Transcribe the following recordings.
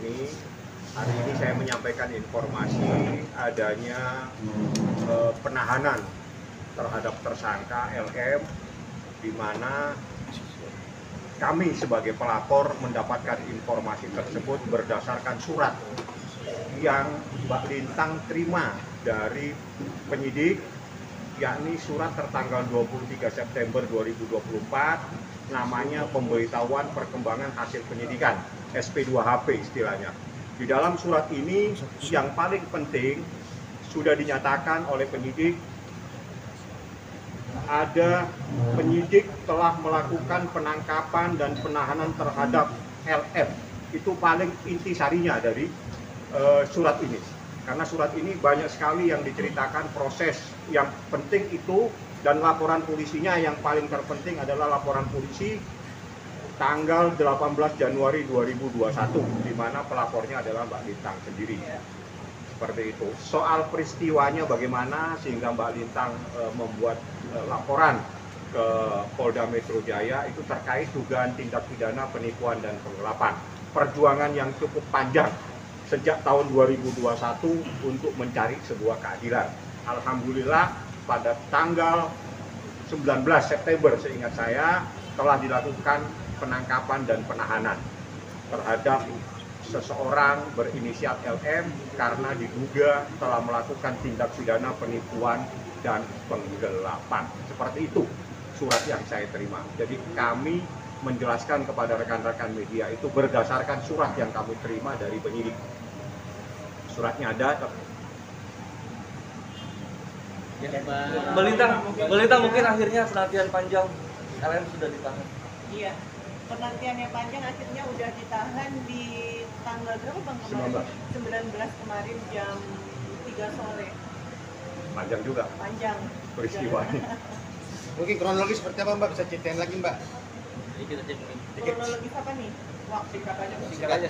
ini. Hari ini saya menyampaikan informasi adanya penahanan terhadap tersangka LM, di mana kami sebagai pelapor mendapatkan informasi tersebut berdasarkan surat yang Mbak Lintang terima dari penyidik, yakni surat tertanggal 23 September 2024, namanya pemberitahuan perkembangan hasil penyidikan, SP2HP istilahnya. Di dalam surat ini yang paling penting sudah dinyatakan oleh penyidik, ada penyidik telah melakukan penangkapan dan penahanan terhadap LM. Itu paling intisarinya dari surat ini. Karena surat ini banyak sekali yang diceritakan proses yang penting itu, dan laporan polisinya yang paling terpenting adalah laporan polisi tanggal 18 Januari 2021, di mana pelapornya adalah Mbak Lintang sendiri. Seperti itu. Soal peristiwanya bagaimana sehingga Mbak Lintang membuat laporan ke Polda Metro Jaya, itu terkait dugaan tindak pidana penipuan dan penggelapan. Perjuangan yang cukup panjang sejak tahun 2021 untuk mencari sebuah keadilan. Alhamdulillah pada tanggal 19 September seingat saya telah dilakukan penangkapan dan penahanan terhadap seseorang berinisial LM karena diduga telah melakukan tindak pidana penipuan dan penggelapan. Seperti itu surat yang saya terima. Jadi kami menjelaskan kepada rekan-rekan media itu berdasarkan surat yang kami terima dari penyidik. Suratnya ada. Ya, Mbak Lintang mungkin akhirnya penantian panjang LM sudah ditahan. Iya, penantian yang panjang akhirnya udah ditahan di tanggal berapa Bang kemarin? 19 kemarin jam 3 sore. Panjang juga. Panjang peristiwanya. Mungkin kronologis seperti apa Mbak? Bisa ceritain lagi Mbak? Dikit aja mungkin. Kronologis apa nih? Waktu katanya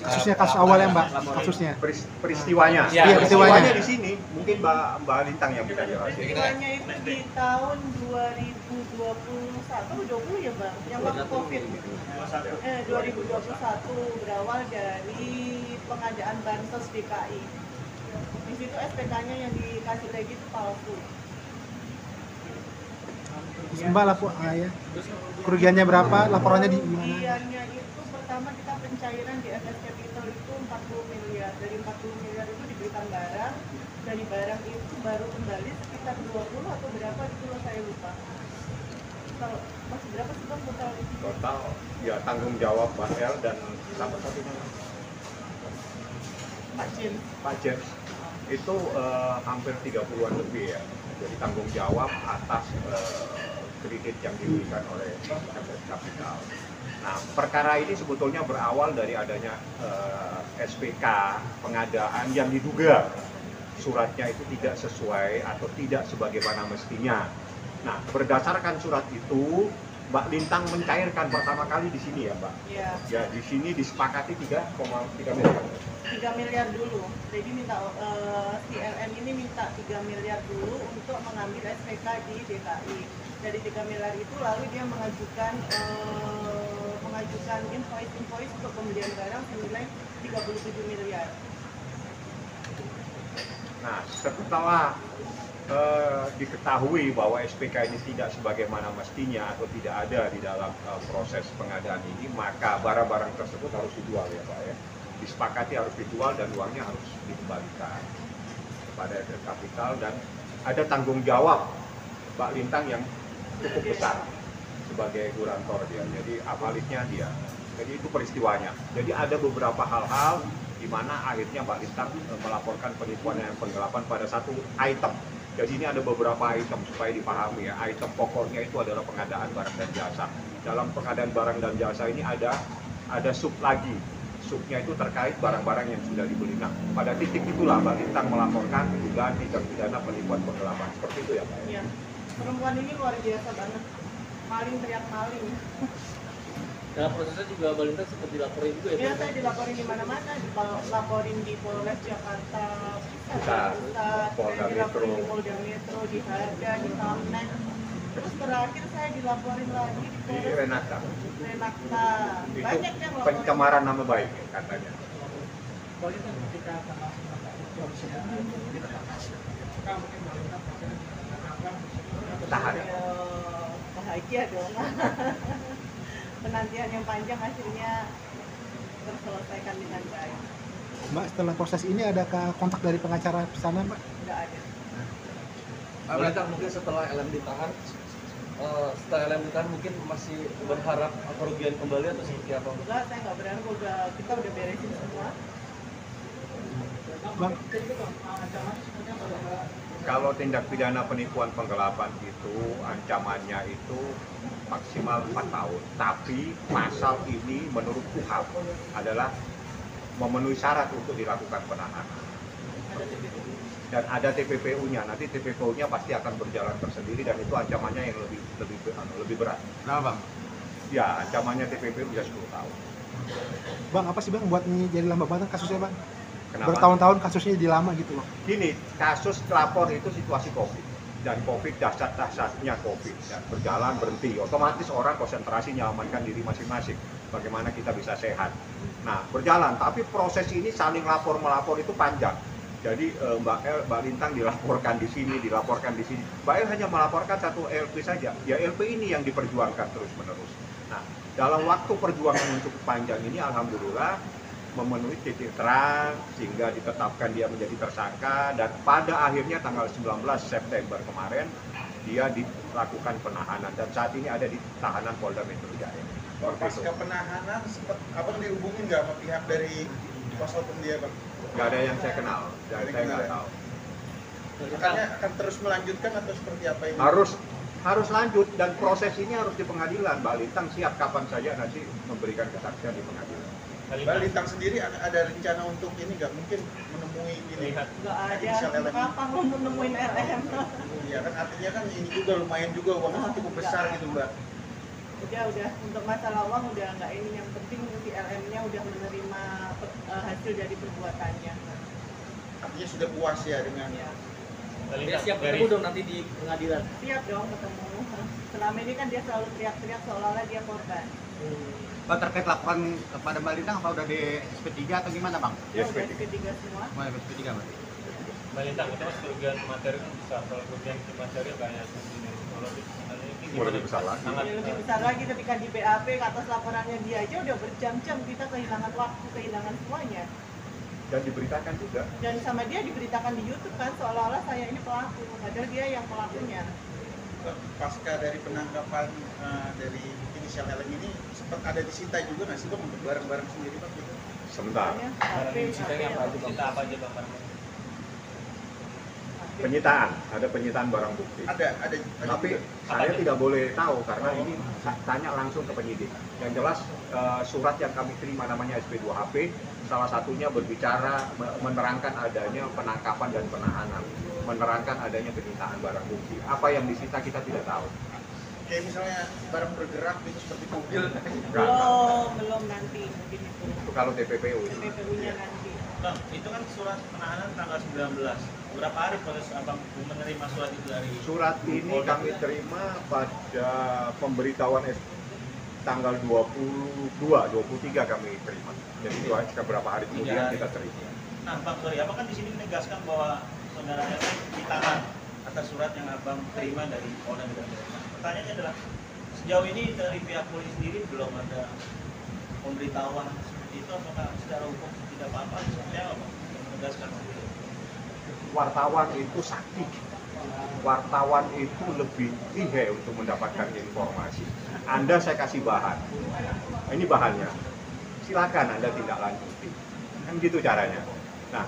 Kasusnya kasus awal ya Mbak, kasusnya. Peristiwanya. Iya, peristiwanya Di sini mungkin Mbak Lintang yang bisa jelasin. peristiwanya itu di tahun 2021 20 ya Bang, yang waktu Covid. 2021 berawal dari pengadaan bansos DKI. Di situ SPK-nya yang dikasih lagi itu palsu. Terus Mbak ya. Kerugiannya berapa? Laporannya di mana? Kerugiannya itu pertama kita pencairan di FS Capital itu 40 miliar. Dari 40 miliar itu diberikan barang. Dari barang itu baru kembali sekitar 20 atau berapa itu loh saya lupa. Kalau masih berapa sih Bang total itu? Total ya tanggung jawab Mbak El dan sama satunya Pak James itu hampir 30-an lebih ya. Jadi tanggung jawab atas kredit yang diberikan oleh FS Capital. Nah, perkara ini sebetulnya berawal dari adanya SPK pengadaan yang diduga suratnya itu tidak sesuai atau tidak sebagaimana mestinya. Nah, berdasarkan surat itu, Mbak Lintang mencairkan pertama kali di sini ya, Mbak? Iya. Ya, di sini disepakati 3,3 miliar. 3 miliar dulu. Jadi minta CLM ini minta 3 miliar dulu untuk mengambil SPK di DKI. Dari 3 miliar itu lalu dia mengajukan invoice untuk pembelian barang senilai 37 miliar. Nah, setelah diketahui bahwa SPK ini tidak sebagaimana mestinya atau tidak ada di dalam proses pengadaan ini, maka barang-barang tersebut harus dijual ya Pak ya. Disepakati harus dijual dan uangnya harus dikembalikan kepada FS Capital, dan ada tanggung jawab Mbak Lintang yang cukup besar sebagai gurantor dia. Jadi apalisnya dia. Jadi itu peristiwanya. Jadi ada beberapa hal-hal di mana akhirnya Mbak Lintang melaporkan penipuan dan penggelapan pada satu item. Jadi ini ada beberapa item supaya dipahami ya. Item pokoknya itu adalah pengadaan barang dan jasa. Dalam pengadaan barang dan jasa ini ada sub lagi. Subnya itu terkait barang-barang yang sudah dibeli. Nah, pada titik itulah Mbak Lintang melaporkan dugaan tindak pidana penipuan penggelapan. Seperti itu ya Pak? Iya. Perempuan ini luar biasa banget. Maling teriak maling. Dalam prosesnya juga Mbak Lintang sempat dilaporin juga ya? Iya, saya dilaporin di mana-mana, dilaporin di Polres Jakarta Pusat, Polda saya Metro, dilaporin di Polda Metro, di Harga, di Tamnek. Terus terakhir saya dilaporin lagi di Di Polres Renata. Renata. Itu Banyak yang laporin. pencemaran nama baik katanya. Tahan. Bahagia dong. Penantian yang panjang akhirnya terselesaikan dengan baik. Mbak, setelah proses ini adakah kontak dari pengacara sana, Mbak? Nggak ada. Melintang mungkin setelah LM ditahan, mungkin masih berharap kerugian kembali atau seperti apa? Enggak, saya nggak berharap, kita udah beresin semua. Bang, Kalau tindak pidana penipuan penggelapan itu ancamannya itu maksimal 4 tahun. Tapi pasal ini menurut KUHAP adalah memenuhi syarat untuk dilakukan penahanan. Dan ada TPPU-nya. Nanti TPPU-nya pasti akan berjalan tersendiri dan itu ancamannya yang lebih berat. Kenapa bang? Ya, ancamannya TPPU bisa 10 tahun. Bang, apa sih Bang buat ini jadi lambat banget kasusnya, Bang? Kenapa? Bertahun-tahun kasusnya jadi lama gitu loh. Gini, kasus lapor itu situasi COVID dan COVID dahsyat-dahsyatnya COVID dan berjalan berhenti, otomatis orang konsentrasi menyelamatkan diri masing-masing. Bagaimana kita bisa sehat? Nah, berjalan, tapi proses ini saling lapor melapor itu panjang. Jadi Mbak Lintang dilaporkan di sini, dilaporkan di sini. Mbak El hanya melaporkan satu LP saja. Ya LP ini yang diperjuangkan terus-menerus. Nah, dalam waktu perjuangan yang cukup panjang ini, alhamdulillah memenuhi titik terang sehingga ditetapkan dia menjadi tersangka dan pada akhirnya tanggal 19 September kemarin dia dilakukan penahanan dan saat ini ada di tahanan Polda Metro Jaya. Pasca penahanan sempat abang dihubungin nggak sama pihak dari kuasa hukum dia bang? Nggak ada yang saya kenal dan saya nggak tahu. Makanya akan terus melanjutkan atau seperti apa ini? Harus lanjut dan proses ini harus di pengadilan. Mbak Lintang siap kapan saja nanti memberikan kesaksian di pengadilan. Mbak Lintang sendiri ada rencana untuk ini nggak mungkin menemui ini? Nggak ada. Inisial LM. Kapan lo mau nemuin LM? Iya kan artinya kan ini juga lumayan juga uangnya cukup besar gitu mbak. Udah untuk masalah uang udah nggak ini, yang penting si LM-nya udah menerima hasil dari perbuatannya. Artinya sudah puas ya dengan Ya. Dia siap ketemu dong nanti di pengadilan. Siap dong ketemu. Selama ini kan dia selalu teriak-teriak seolah-olah dia korban. Pak, terkait laporan kepada Mbak Lintang apa udah di SP3 atau gimana bang? Ya udah ketiga semua. Mau SP3 mbak? Mbak Lintang, itu mas kerugian materi kan besar. Kalau kerugian materi kayak ini psikologis, ini gimana? Lebih besar lagi. Sangat Ya, lebih besar lagi ketika di BAP ke atas laporannya dia aja udah berjam-jam kita kehilangan waktu, kehilangan semuanya. Dan diberitakan juga. Dan sama dia diberitakan di YouTube kan seolah-olah saya ini pelaku, padahal dia yang pelakunya. Pasca dari penangkapan dari inisial LM ini sempat ada disita juga nggak sih bang untuk barang-barang sendiri bang? Gitu? Sebentar. Disitanya apa aja, Bang? kita apa aja bang? Penyitaan, ada penyitaan barang bukti. Ada Tapi juga. saya tidak boleh tahu karena ini tanya langsung ke penyidik. Yang jelas surat yang kami terima namanya SP2HP, salah satunya berbicara menerangkan adanya penangkapan dan penahanan, menerangkan adanya penyitaan barang bukti. Apa yang disita kita tidak tahu. Kayak misalnya barang bergerak gitu seperti mobil. Nggak tahu. Belum nanti mungkin itu. Itu kalau TPPU. TPPU-nya nanti. Bang, itu kan surat penahanan tanggal 19. Berapa hari proses abang menerima surat itu dari? Surat ini kami terima pada pemberitahuan tanggal 22, 23 kami terima. Jadi itu beberapa hari kemudian kita terima. Nah, Bang, sorry, abang kan di sini menegaskan bahwa saudara LM ditahan atas surat yang abang terima dari Polda Metro Jaya. Nah, pertanyaannya adalah sejauh ini dari pihak polisi sendiri belum ada pemberitahuan seperti itu, apakah secara hukum tidak apa-apa? Seperti apa, Bang? Menegaskan sendiri. Wartawan itu sakti. Wartawan itu lebih lihai untuk mendapatkan informasi. Anda saya kasih bahan. Ini bahannya. Silakan Anda tindak lanjuti. Kan gitu caranya. Nah,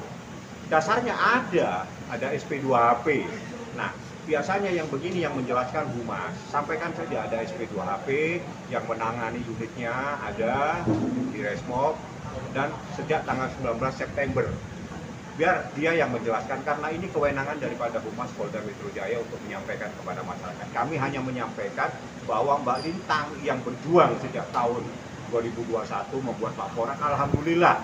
dasarnya ada SP2HP. Nah, biasanya yang begini yang menjelaskan Humas. Sampaikan saja ada SP2HP yang menangani unitnya ada di Resmob dan sejak tanggal 19 September. Biar dia yang menjelaskan karena ini kewenangan daripada Humas Polda Metro Jaya untuk menyampaikan kepada masyarakat. Kami hanya menyampaikan bahwa Mbak Lintang yang berjuang sejak tahun 2021 membuat laporan, alhamdulillah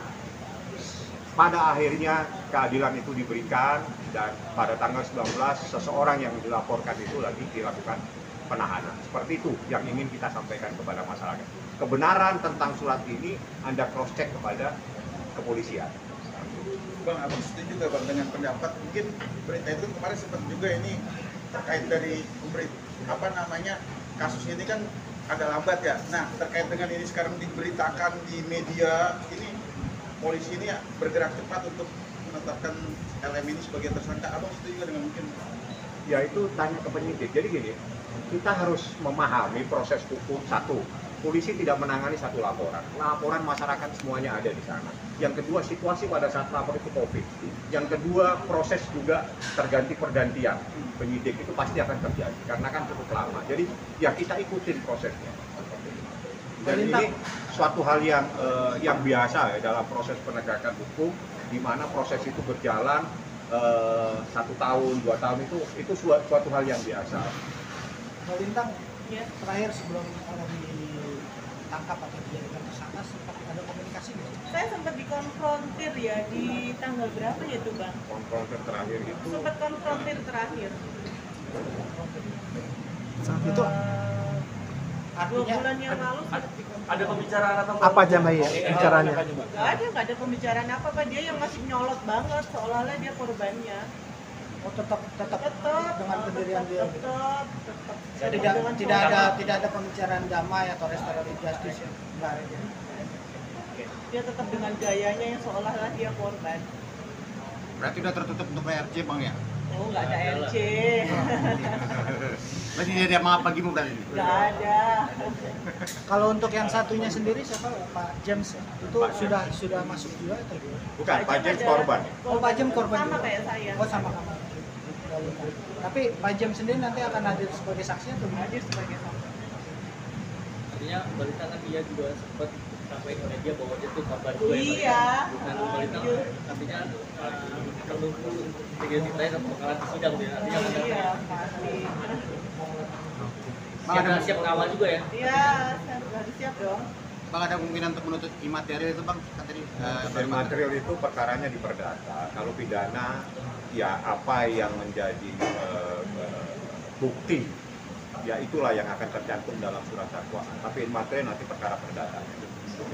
pada akhirnya keadilan itu diberikan dan pada tanggal 19 seseorang yang dilaporkan itu lagi dilakukan penahanan. Seperti itu yang ingin kita sampaikan kepada masyarakat. Kebenaran tentang surat ini Anda cross check kepada kepolisian. Bang, abang setuju juga bang dengan pendapat mungkin berita itu kemarin sempat juga ini terkait dari apa namanya kasus ini kan agak lambat ya. Nah terkait dengan ini sekarang diberitakan di media ini polisi ini bergerak cepat untuk menetapkan LM ini sebagai tersangka. Abang setuju dengan mungkin? Ya itu tanya ke penyidik. Jadi gini, kita harus memahami proses hukum. Satu, polisi tidak menangani satu laporan. Laporan masyarakat semuanya ada di sana. Yang kedua, situasi pada saat lapor itu COVID. Yang kedua, proses juga terganti-pergantian. Penyidik itu pasti akan terjadi karena kan cukup lama. Jadi ya kita ikutin prosesnya. Dan ini suatu hal yang biasa ya dalam proses penegakan hukum, di mana proses itu berjalan 1 tahun, 2 tahun itu suatu hal yang biasa. Mbak Lintang, Ya. terakhir sebelum orang ditangkap atau dijadikan tersangka sempat ada komunikasi nggak? Saya sempat dikonfrontir ya di tanggal berapa ya itu bang? Konfrontir terakhir itu Sempat konfrontir terakhir. Saat itu 2 artinya bulan yang lalu. Ada pembicaraan atau apa aja Mbak ya bicaranya? Nggak ada pembicaraan apa-apa, dia yang masih nyolot banget seolah-olah dia korbannya. Oh tetap dengan pendirian dia. Tetap. Tidak ada pembicaraan damai atau restoratif justice ya? Enggak ada. Dia tetap dengan gayanya yang seolah-olah dia korban. Berarti udah tertutup untuk RC bang ya? Oh nggak ada RC. Berarti dia apa gimana berarti? Nggak ada. Kalau untuk yang satunya sendiri siapa? Pak James itu sudah masuk juga atau gimana? bukan Pak James korban. Oh, Pak James korban Sama juga. kayak saya. Oh sama. Tapi Pak James sendiri nanti akan hadir sebagai saksi atau gimana? Hadir sebagai saksi. artinya Balita kan dia juga sempat sampai ke media bahwa dia tuh kabar juga Iya. dan Balita artinya menunggu identitasnya bakalan di sidang dia artinya Oh, ada iya, pasti. siap mengawal juga ya. Iya, harus siap dong. Bang ada kemungkinan untuk menuntut imaterial itu bang? Kan tadi Material itu perkaranya di perdata. Kalau pidana ya apa yang menjadi bukti ya itulah yang akan tercantum dalam surat dakwaan. Tapi material nanti perkara perdata.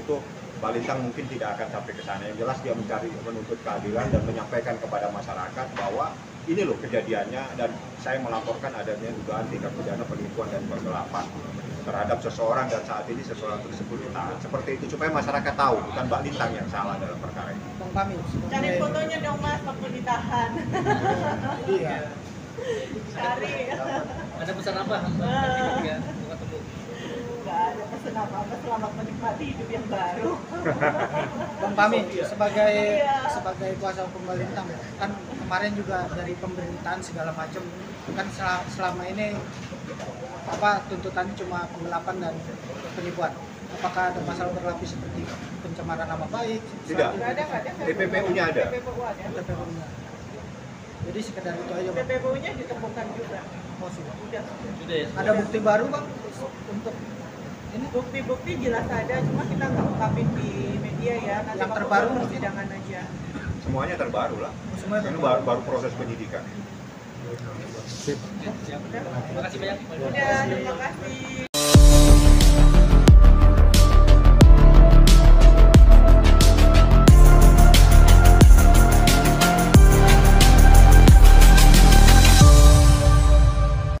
Itu Balintang mungkin tidak akan sampai ke sana. Yang jelas dia menuntut keadilan dan menyampaikan kepada masyarakat bahwa ini loh kejadiannya dan saya melaporkan adanya dugaan tindak pidana penipuan dan penggelapan terhadap seseorang dan saat ini seseorang tersebut ditahan. Seperti itu supaya masyarakat tahu bukan Mbak Lintang yang salah dalam perkara ini. Bang Pami. Cari fotonya dong mas waktu ditahan. Iya. Cari. Ada pesan apa? Ketika ketemu. Nggak ada pesan apa-apa, selamat menikmati hidup yang baru. Bang Pami sebagai kuasa hukum Mbak Lintang kan kemarin juga dari pemberitaan segala macam kan selama ini apa tuntutannya cuma penggelapan dan penipuan. Apakah ada pasal berlapis seperti pencemaran nama baik? Tidak. Nggak ada. TPPU-nya ada. TPPU ada. TPPU-nya. Jadi sekedar itu aja Bang. TPPU-nya ditemukan juga. Oh, sudah. Sudah ya. Ada bukti baru Bang untuk ini Bukti-bukti jelas ada, cuma kita nggak ungkapin di media ya. Nanti Yang waktu terbaru persidangan aja. Semuanya terbaru lah. semuanya Ini terbaru. baru proses penyidikan. Terima kasih banyak. Udah, terima kasih.